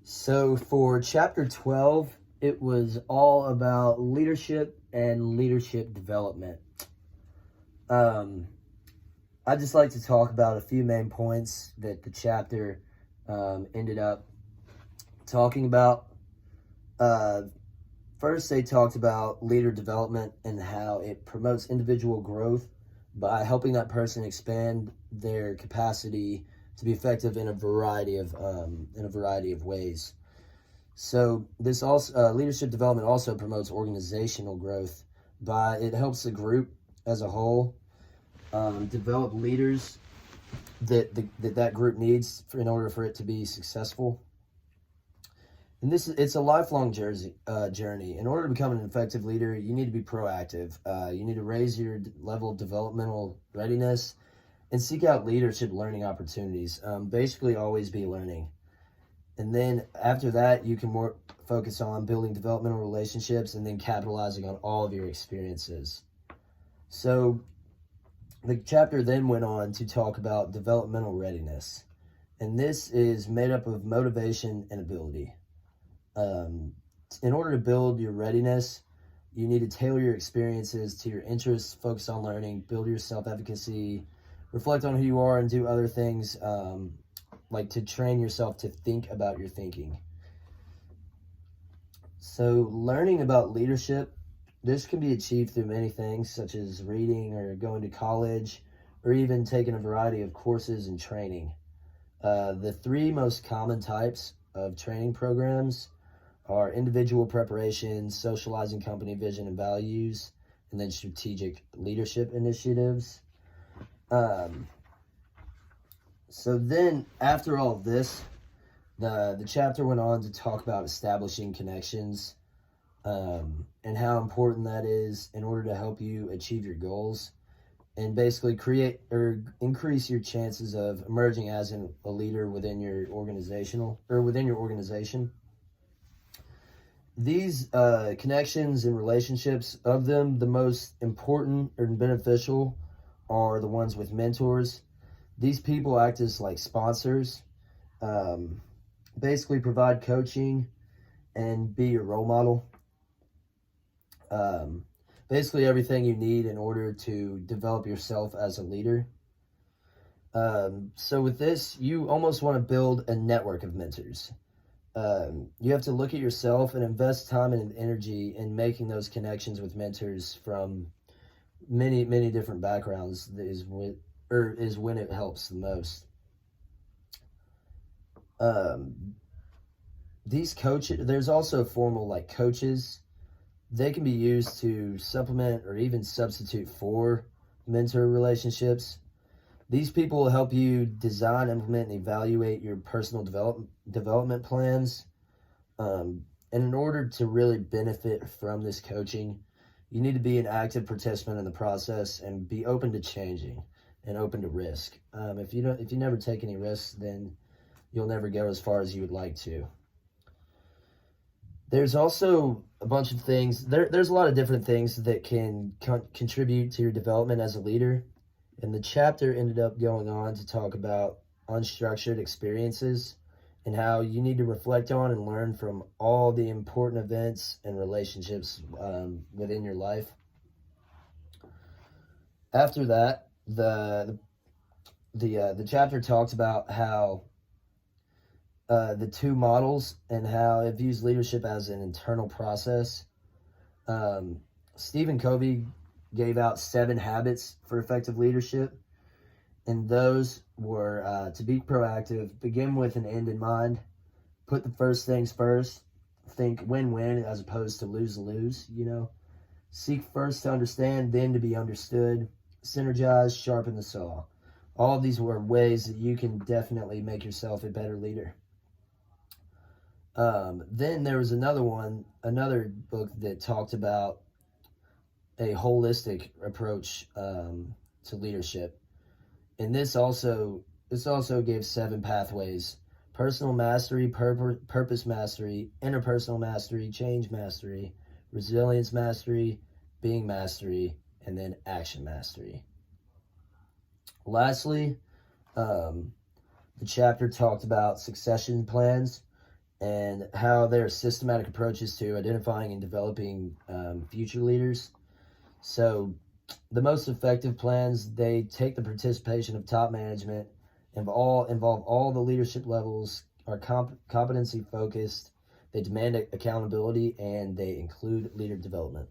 So for chapter 12, it was all about leadership and leadership development. Um, I'd just like to talk about a few main points that the chapter ended up talking about. Uh, First, they talked about leader development and how it promotes individual growth by helping that person expand their capacity to be effective in a variety of ways. So this also leadership development also promotes organizational growth by it helps the group as a whole develop leaders that group needs in order for it to be successful. And it's a lifelong journey. In order to become an effective leader, you need to be proactive. You need to raise your level of developmental readiness and seek out leadership learning opportunities. Basically, always be learning. And then after that, you can more focus on building developmental relationships and then capitalizing on all of your experiences. So the chapter then went on to talk about developmental readiness. And this is made up of motivation and ability. In order to build your readiness, you need to tailor your experiences to your interests, focus on learning, build your self-efficacy, reflect on who you are, and do other things like to train yourself to think about your thinking. So learning about leadership, this can be achieved through many things, such as reading or going to college, or even taking a variety of courses and training. The three most common types of training programs are individual preparation, socializing company vision and values, and then strategic leadership initiatives. So then, after all of this, the chapter went on to talk about establishing connections and how important that is in order to help you achieve your goals and basically create or increase your chances of emerging as a leader within your organization. These connections and relationships, of them, the most important or beneficial are the ones with mentors. These people act as like sponsors, basically provide coaching and be your role model. Basically everything you need in order to develop yourself as a leader. So with this, you almost want to build a network of mentors. You have to look at yourself and invest time and energy in making those connections with mentors from many different backgrounds. Is when it helps the most. These coaches, there's also formal like coaches. They can be used to supplement or even substitute for mentor relationships. These people will help you design, implement, and evaluate your personal development plans. And in order to really benefit from this coaching, you need to be an active participant in the process and be open to changing and open to risk. If you never take any risks, then you'll never go as far as you would like to. There's also a bunch of things. There's a lot of different things that can contribute to your development as a leader. And the chapter ended up going on to talk about unstructured experiences and how you need to reflect on and learn from all the important events and relationships within your life. After that, the chapter talks about how the two models and how it views leadership as an internal process. Stephen Covey gave out 7 habits for effective leadership, and those were to be proactive, begin with an end in mind, put the first things first, think win-win as opposed to lose-lose, seek first to understand, then to be understood, synergize, sharpen the saw. All of these were ways that you can definitely make yourself a better leader. Then there was another book that talked about a holistic approach to leadership. And this also gave 7 pathways: personal mastery, purpose mastery, interpersonal mastery, change mastery, resilience mastery, being mastery, and then action mastery. Lastly, the chapter talked about succession plans and how there are systematic approaches to identifying and developing future leaders. So the most effective plans, they take the participation of top management and involve all the leadership levels, are competency focused, they demand accountability, and they include leader development.